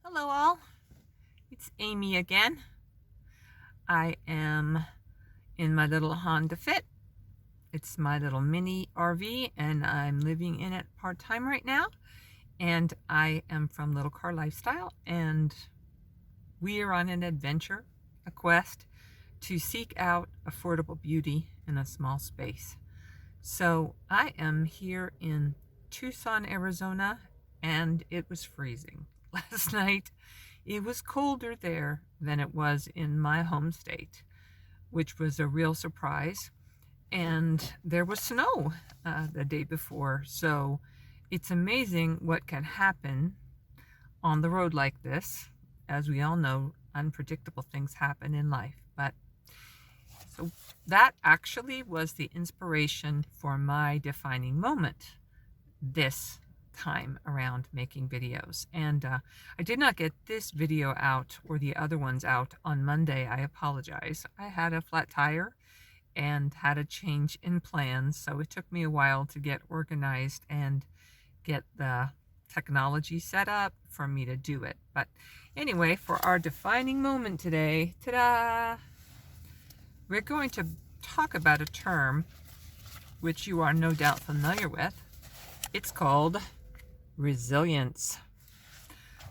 Hello all, it's Amy again. I am in my little Honda Fit. It's my little mini RV and I'm living in it part-time right now. And I am from Little Car Lifestyle and we are on an adventure, a quest to seek out affordable beauty in a small space. So I am here in Tucson, Arizona, and it was freezing last night. It was colder there than it was in my home state, which was a real surprise. And there was snow the day before. So it's amazing what can happen on the road like this. As we all know, unpredictable things happen in life. But so that actually was the inspiration for my defining moment this time around making videos. And I did not get this video out or the other ones out on Monday. I apologize. I had a flat tire and had a change in plans, so it took me a while to get organized and get the technology set up for me to do it. But anyway, for our defining moment today, ta-da! We're going to talk about a term which you are no doubt familiar with. It's called resilience.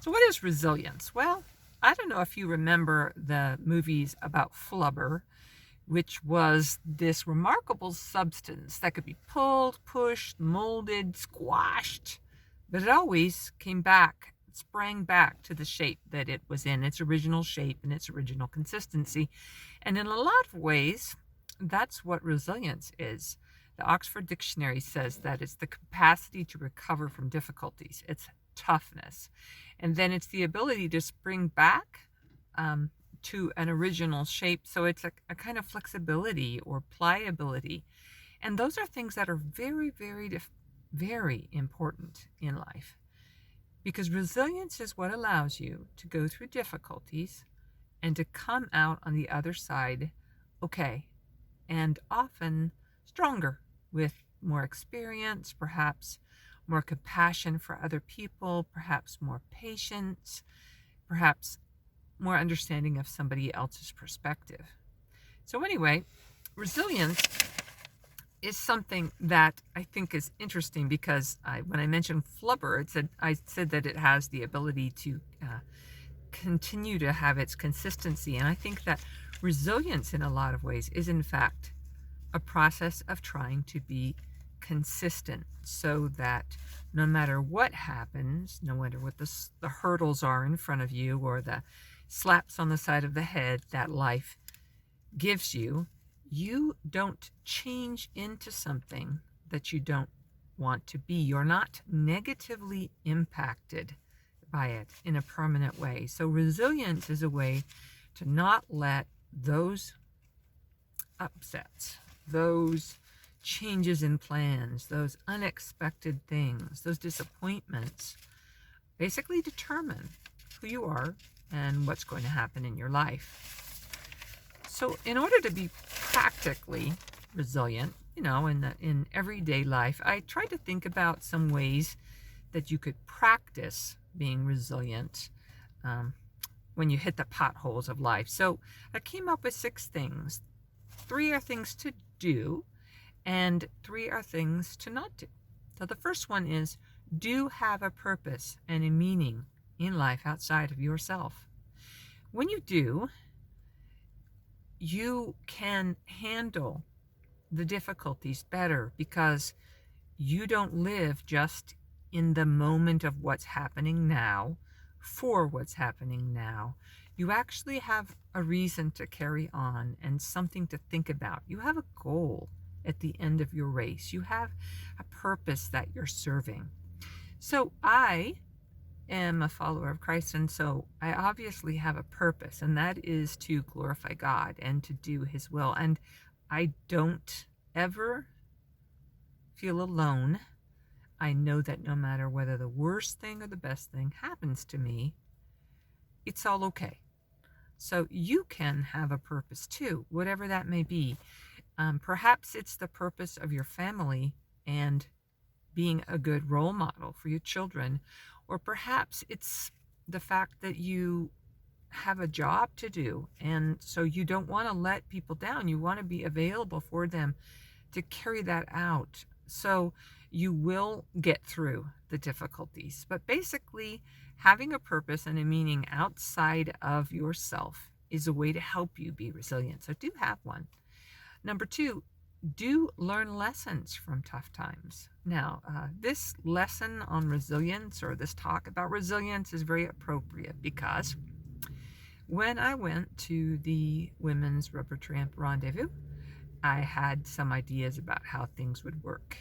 So what is resilience? Well, I don't know if you remember the movies about flubber, which was this remarkable substance that could be pulled, pushed, molded, squashed, but it always came back, sprang back to the shape that it was in, its original shape and its original consistency. And in a lot of ways, that's what resilience is. The Oxford Dictionary says that it's the capacity to recover from difficulties. It's toughness. And then it's the ability to spring back to an original shape. So it's a kind of flexibility or pliability. And those are things that are very, very, very important in life. Because resilience is what allows you to go through difficulties and to come out on the other side okay, and often stronger, with more experience, perhaps more compassion for other people, perhaps more patience, perhaps more understanding of somebody else's perspective. So anyway, resilience is something that I think is interesting because when I mentioned flubber, I said that it has the ability to continue to have its consistency. And I think that resilience in a lot of ways is in fact a process of trying to be consistent so that no matter what happens, no matter what the hurdles are in front of you or the slaps on the side of the head that life gives you, you don't change into something that you don't want to be. You're not negatively impacted by it in a permanent way. So resilience is a way to not let those upsets, those changes in plans, those unexpected things, those disappointments, basically determine who you are and what's going to happen in your life. So in order to be practically resilient, in everyday life, I tried to think about some ways that you could practice being resilient when you hit the potholes of life. So I came up with 6 things. 3 are things to do, and 3 are things to not do. So the first one is, do have a purpose and a meaning in life outside of yourself. When you do, you can handle the difficulties better because you don't live just in the moment of what's happening now for what's happening now. You actually have a reason to carry on and something to think about. You have a goal at the end of your race. You have a purpose that you're serving. So I am a follower of Christ, and so I obviously have a purpose, and that is to glorify God and to do His will. And I don't ever feel alone. I know that no matter whether the worst thing or the best thing happens to me, it's all okay. So you can have a purpose too, whatever that may be. Perhaps it's the purpose of your family and being a good role model for your children, or perhaps it's the fact that you have a job to do, and so you don't want to let people down. You want to be available for them to carry that out. So you will get through the difficulties. But basically, having a purpose and a meaning outside of yourself is a way to help you be resilient. So do have one. Number two, do learn lessons from tough times. Now, this lesson on resilience, or this talk about resilience, is very appropriate because when I went to the Women's Rubber Tramp Rendezvous, I had some ideas about how things would work,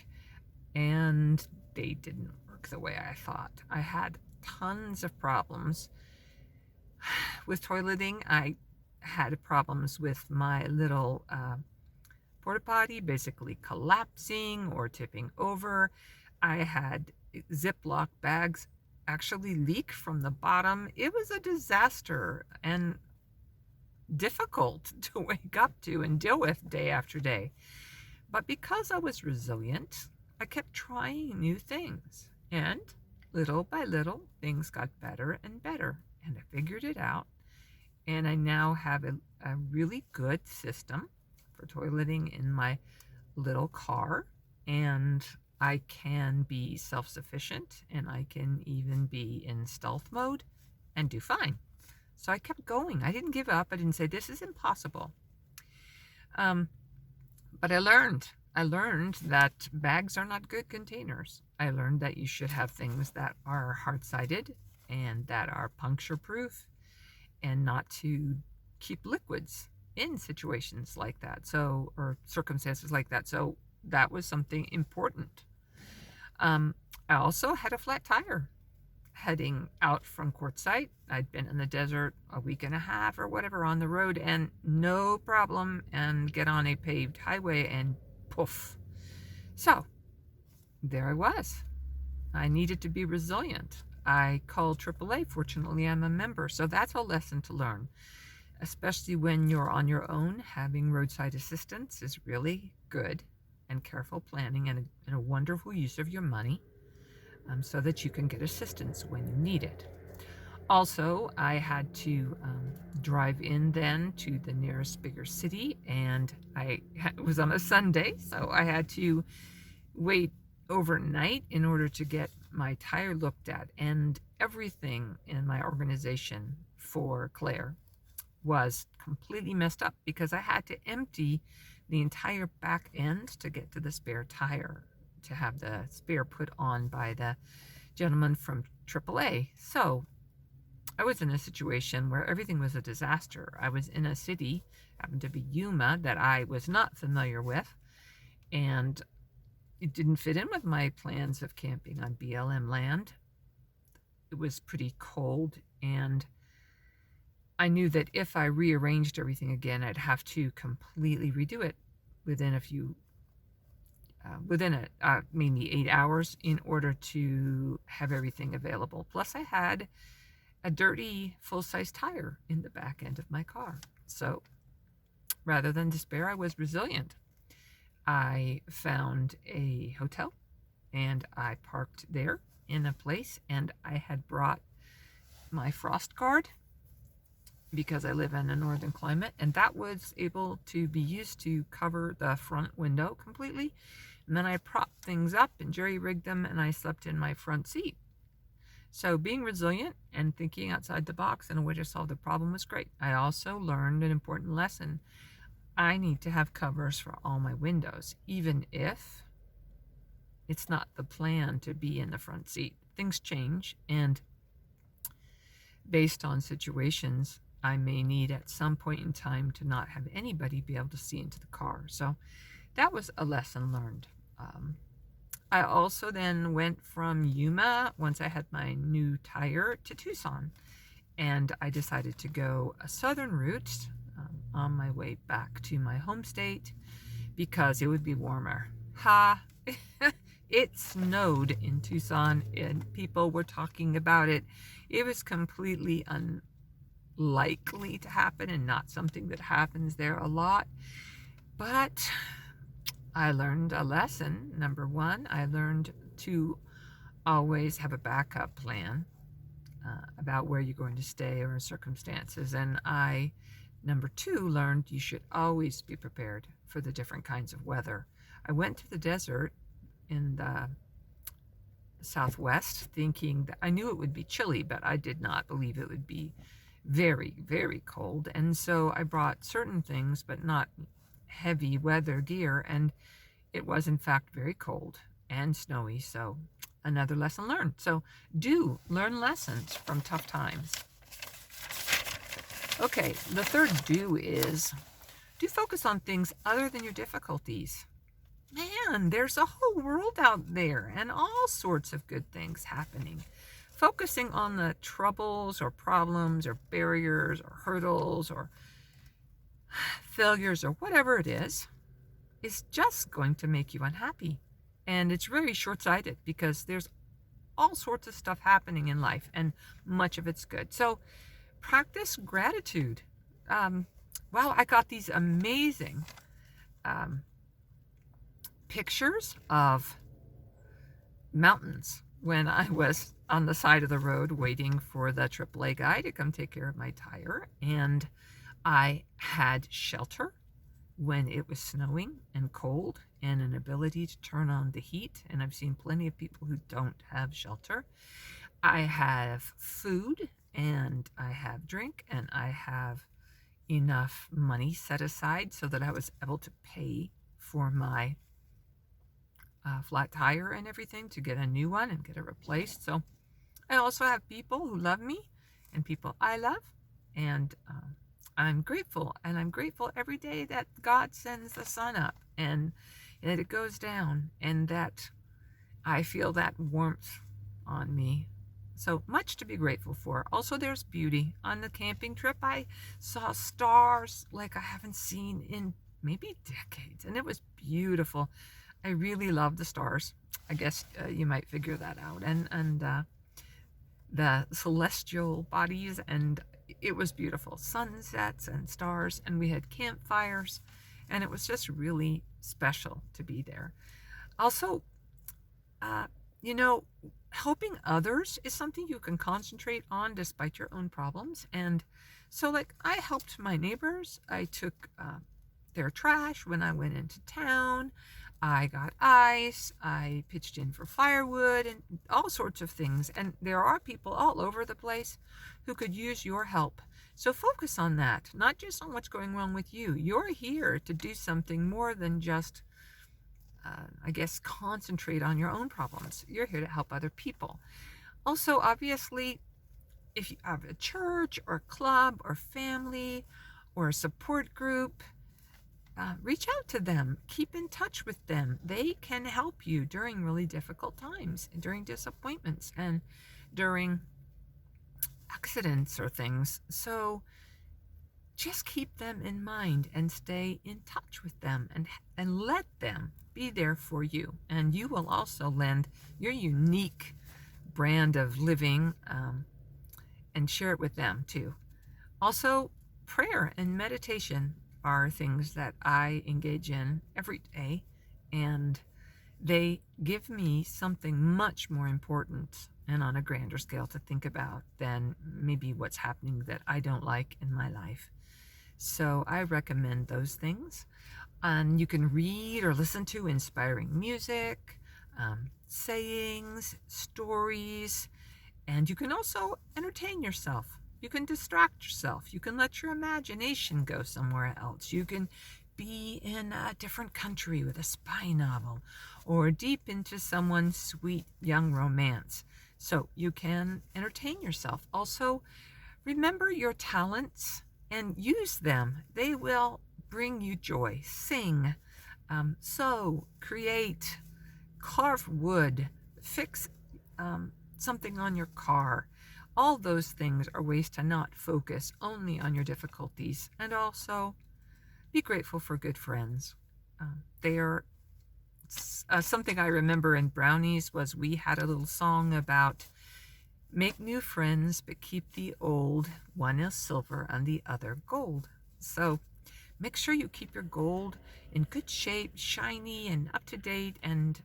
and they didn't work the way I thought. I had tons of problems with toileting. I had problems with my little porta potty basically collapsing or tipping over. I had Ziploc bags actually leak from the bottom. It was a disaster and difficult to wake up to and deal with day after day. But because I was resilient, I kept trying new things. And little by little, things got better and better. And I figured it out. And I now have a really good system for toileting in my little car. And I can be self-sufficient, and I can even be in stealth mode and do fine. So I kept going. I didn't give up. I didn't say, this is impossible. But I learned that bags are not good containers. I learned that you should have things that are hard-sided and that are puncture-proof, and not to keep liquids in situations like that, or circumstances like that. So that was something important. I also had a flat tire heading out from Quartzsite. I'd been in the desert a week and a half or whatever on the road, and no problem, and get on a paved highway and poof. So there I was. I needed to be resilient. I called AAA. Fortunately, I'm a member, so that's a lesson to learn. Especially when you're on your own, having roadside assistance is really good, and careful planning, and a wonderful use of your money, so that you can get assistance when you need it. Also, I had to drive in then to the nearest bigger city, and it was on a Sunday, so I had to wait overnight in order to get my tire looked at. And everything in my organization for Claire was completely messed up because I had to empty the entire back end to get to the spare tire, to have the spare put on by the gentleman from AAA. So I was in a situation where everything was a disaster. I was in a city, happened to be Yuma, that I was not familiar with, and it didn't fit in with my plans of camping on BLM land. It was pretty cold, and I knew that if I rearranged everything again, I'd have to completely redo it within maybe 8 hours in order to have everything available. Plus, I had a dirty full-size tire in the back end of my car. So rather than despair, I was resilient. I found a hotel, and I parked there in a place, and I had brought my frost guard because I live in a northern climate, and that was able to be used to cover the front window completely. And then I propped things up and jerry-rigged them, and I slept in my front seat. So being resilient and thinking outside the box in a way to solve the problem was great. I also learned an important lesson. I need to have covers for all my windows, even if it's not the plan to be in the front seat. Things change, and based on situations, I may need at some point in time to not have anybody be able to see into the car. So that was a lesson learned. I also then went from Yuma, once I had my new tire, to Tucson. And I decided to go a southern route on my way back to my home state because it would be warmer. It snowed in Tucson, and people were talking about it. It was completely unlikely to happen and not something that happens there a lot. But I learned a lesson. Number one, I learned to always have a backup plan. about where you're going to stay or circumstances. And I, number two, learned you should always be prepared for the different kinds of weather. I went to the desert in the Southwest thinking that I knew it would be chilly, but I did not believe it would be very, very cold. And so I brought certain things, but not heavy weather gear. And it was, in fact, very cold and snowy. So another lesson learned. So do learn lessons from tough times. Okay, the third do is do focus on things other than your difficulties. Man, there's a whole world out there and all sorts of good things happening. Focusing on the troubles or problems or barriers or hurdles or failures or whatever it is just going to make you unhappy. And it's really short-sighted because there's all sorts of stuff happening in life and much of it's good. So practice gratitude. Wow, I got these amazing pictures of mountains when I was on the side of the road waiting for the AAA guy to come take care of my tire. And I had shelter when it was snowing and cold and an ability to turn on the heat. And I've seen plenty of people who don't have shelter. I have food and I have drink and I have enough money set aside so that I was able to pay for my flat tire and everything to get a new one and get it replaced. So I also have people who love me and people I love, and I'm grateful, and I'm grateful every day that God sends the sun up and that it goes down and that I feel that warmth on me. So much to be grateful for. Also, there's beauty. On the camping trip, I saw stars like I haven't seen in maybe decades, and it was beautiful. I really love the stars. I guess you might figure that out. And the celestial bodies, and it was beautiful. Sunsets and stars, and we had campfires, and it was just really special to be there. Also, helping others is something you can concentrate on despite your own problems. And so, like, I helped my neighbors. I took their trash when I went into town. I got ice, I pitched in for firewood, and all sorts of things. And there are people all over the place who could use your help. So focus on that, not just on what's going wrong with you. You're here to do something more than just, concentrate on your own problems. You're here to help other people. Also, obviously, if you have a church or club or family or a support group, reach out to them. Keep in touch with them. They can help you during really difficult times, and during disappointments, and during accidents or things. So just keep them in mind and stay in touch with them and let them be there for you. And you will also lend your unique brand of living and share it with them too. Also, prayer and meditation are things that I engage in every day, and they give me something much more important and on a grander scale to think about than maybe what's happening that I don't like in my life. So I recommend those things. And you can read or listen to inspiring music, sayings, stories, and you can also entertain yourself. You can distract yourself. You can let your imagination go somewhere else. You can be in a different country with a spy novel or deep into someone's sweet young romance. So you can entertain yourself. Also, remember your talents and use them. They will bring you joy. Sing, sew, create, carve wood, fix something on your car. All those things are ways to not focus only on your difficulties, and also be grateful for good friends. They are something I remember in Brownies was we had a little song about make new friends, but keep the old. One is silver and the other gold. So make sure you keep your gold in good shape, shiny and up to date, and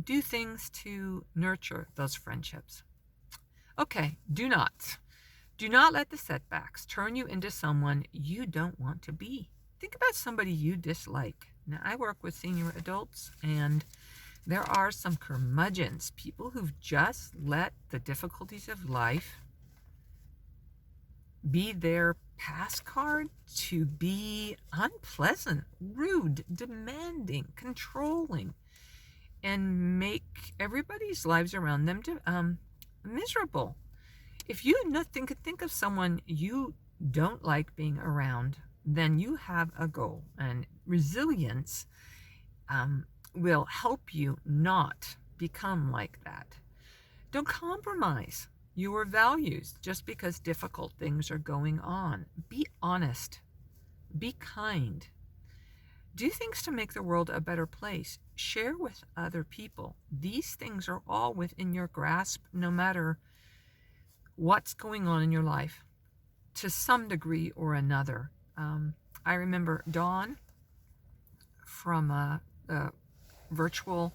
do things to nurture those friendships. Okay, do not. Do not let the setbacks turn you into someone you don't want to be. Think about somebody you dislike. Now, I work with senior adults, and there are some curmudgeons, people who've just let the difficulties of life be their pass card to be unpleasant, rude, demanding, controlling, and make everybody's lives around them miserable. If you think of someone you don't like being around, then you have a goal. And resilience will help you not become like that. Don't compromise your values just because difficult things are going on. Be honest. Be kind. Do things to make the world a better place. Share with other people. These things are all within your grasp, no matter what's going on in your life, to some degree or another. I remember Dawn from the virtual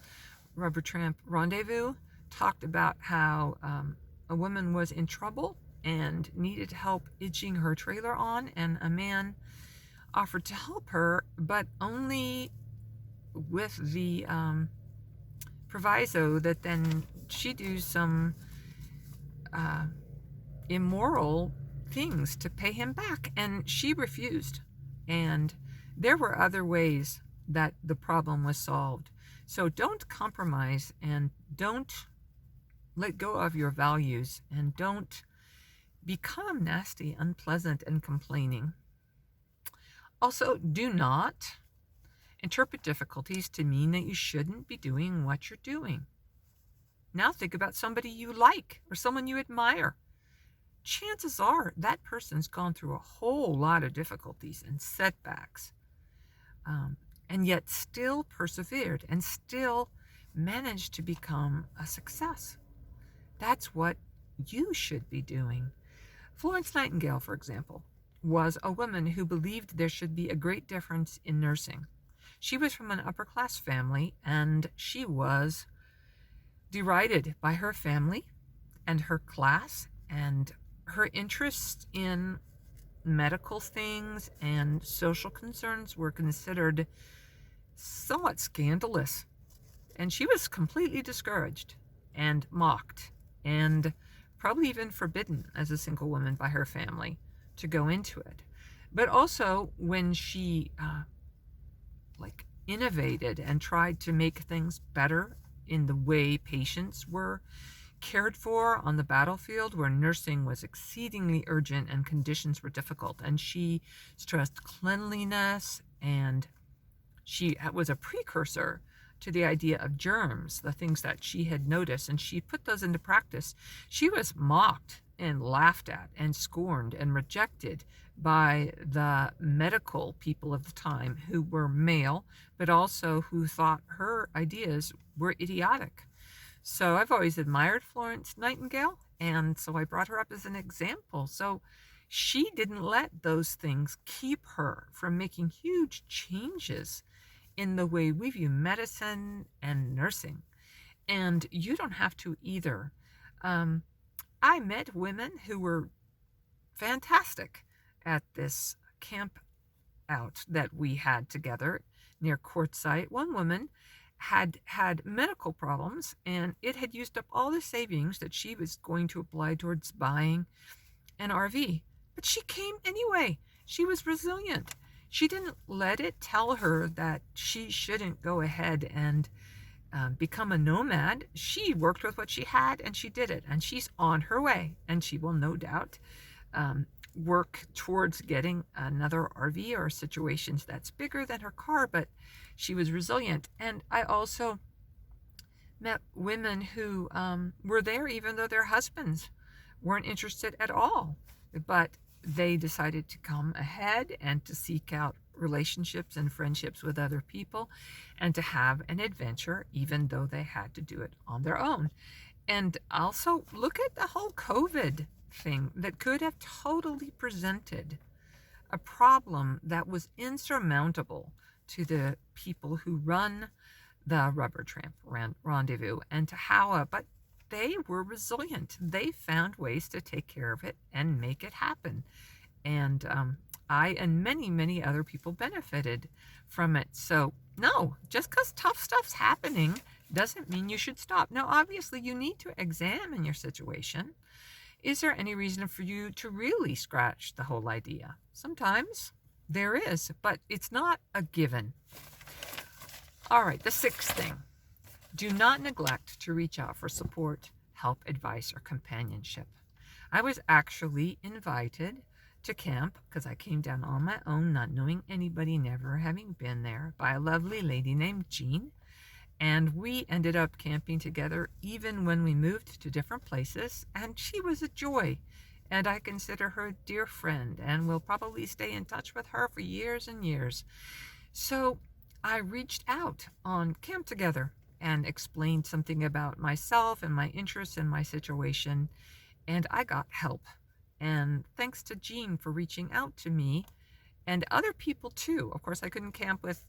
Rubber Tramp Rendezvous talked about how a woman was in trouble and needed help hitching her trailer on, and a man offered to help her, but only with the proviso that then she do some immoral things to pay him back, and she refused. And there were other ways that the problem was solved. So don't compromise, and don't let go of your values, and don't become nasty, unpleasant, and complaining. Also, do not interpret difficulties to mean that you shouldn't be doing what you're doing. Now think about somebody you like or someone you admire. Chances are that person's gone through a whole lot of difficulties and setbacks, and yet still persevered and still managed to become a success. That's what you should be doing. Florence Nightingale, for example, was a woman who believed there should be a great difference in nursing. She was from an upper-class family, and she was derided by her family and her class, and her interest in medical things and social concerns were considered somewhat scandalous. And she was completely discouraged and mocked, and probably even forbidden as a single woman by her family to go into it. But also when she innovated and tried to make things better in the way patients were cared for on the battlefield, where nursing was exceedingly urgent and conditions were difficult, and she stressed cleanliness, and she was a precursor to the idea of germs, the things that she had noticed, and she put those into practice. She was mocked and laughed at and scorned and rejected by the medical people of the time, who were male, but also who thought her ideas were idiotic. So I've always admired Florence Nightingale, and so I brought her up as an example. So she didn't let those things keep her from making huge changes in the way we view medicine and nursing. And you don't have to either. I met women who were fantastic at this camp out that we had together near Quartzsite. One woman had medical problems, and it had used up all the savings that she was going to apply towards buying an RV. But she came anyway. She was resilient. She didn't let it tell her that she shouldn't go ahead and become a nomad. She worked with what she had, and she did it, and she's on her way, and she will no doubt work towards getting another RV or situations that's bigger than her car, but she was resilient. And I also met women who were there even though their husbands weren't interested at all, but they decided to come ahead and to seek out relationships and friendships with other people, and to have an adventure even though they had to do it on their own. And also look at the whole COVID thing that could have totally presented a problem that was insurmountable to the people who run the Rubber Tramp Rendezvous, and to how but they were resilient. They found ways to take care of it and make it happen. And I and many, many other people benefited from it. So, no, just because tough stuff's happening doesn't mean you should stop. Now, obviously, you need to examine your situation. Is there any reason for you to really scratch the whole idea? Sometimes there is, but it's not a given. All right, the sixth thing. Do not neglect to reach out for support, help, advice, or companionship. I was actually invited to camp because I came down on my own, not knowing anybody, never having been there, by a lovely lady named Jean. And we ended up camping together even when we moved to different places, and she was a joy. And I consider her a dear friend, and will probably stay in touch with her for years and years. So I reached out on Camp Together and explained something about myself and my interests and my situation, and I got help. And thanks to Jean for reaching out to me and other people too. Of course, I couldn't camp with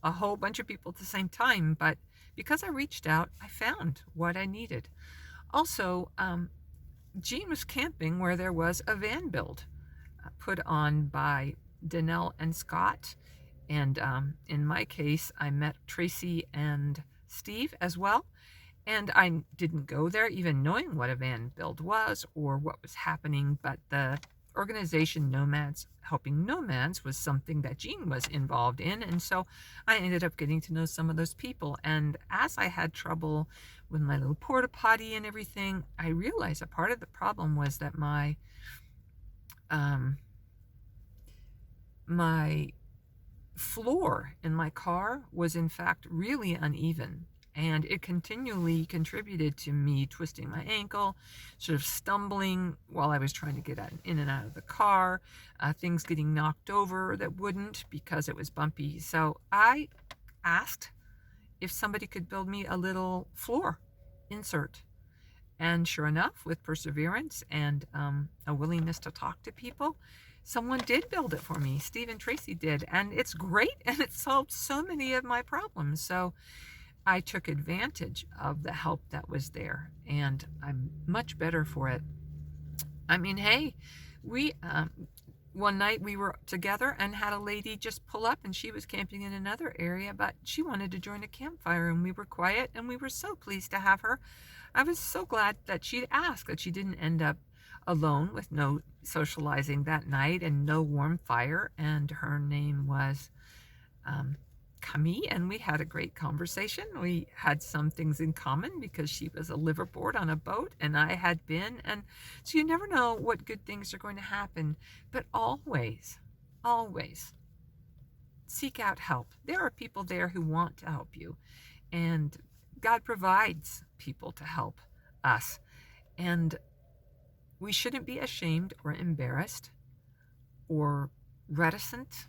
a whole bunch of people at the same time, but because I reached out, I found what I needed. Also, Jean was camping where there was a van build put on by Danelle and Scott. And in my case, I met Tracy and Steve as well. And I didn't go there even knowing what a van build was or what was happening, but the organization Nomads Helping Nomads was something that Jean was involved in, and so I ended up getting to know some of those people. And as I had trouble with my little porta potty and everything, I realized a part of the problem was that my floor in my car was in fact really uneven, and it continually contributed to me twisting my ankle, sort of stumbling while I was trying to get in and out of the car, things getting knocked over that wouldn't because it was bumpy. So I asked if somebody could build me a little floor insert. And sure enough, with perseverance and a willingness to talk to people, someone did build it for me. Steve and Tracy did, and it's great, and it solved so many of my problems. So I took advantage of the help that was there, and I'm much better for it. I mean, hey, we one night we were together and had a lady just pull up, and she was camping in another area, but she wanted to join a campfire, and we were quiet, and we were so pleased to have her. I was so glad that she'd asked, that she didn't end up alone with no socializing that night and no warm fire. And her name was Camille, and we had a great conversation. We had some things in common because she was a liverboard on a boat and I had been, and so you never know what good things are going to happen, but always seek out help. There are people there who want to help you, and God provides people to help us, and we shouldn't be ashamed or embarrassed or reticent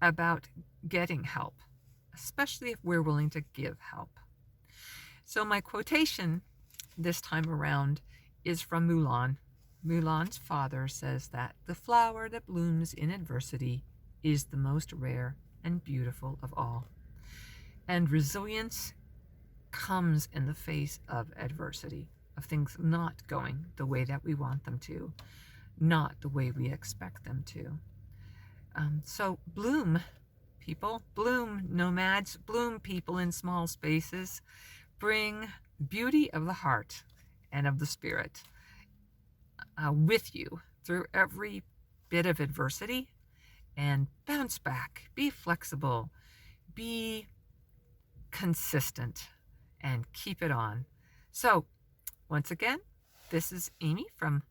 about getting help, especially if we're willing to give help. So my quotation this time around is from Mulan. Mulan's father says that the flower that blooms in adversity is the most rare and beautiful of all. And resilience comes in the face of adversity, of things not going the way that we want them to, not the way we expect them to. So bloom, people, bloom, nomads, bloom, people in small spaces. Bring beauty of the heart and of the spirit with you through every bit of adversity, and bounce back. Be flexible, be consistent, and keep it on. So once again, this is Amy from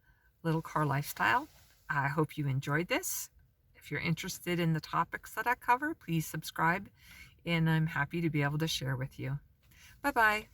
Little Car Lifestyle. I hope you enjoyed this. If you're interested in the topics that I cover, please subscribe, and I'm happy to be able to share with you. Bye-bye.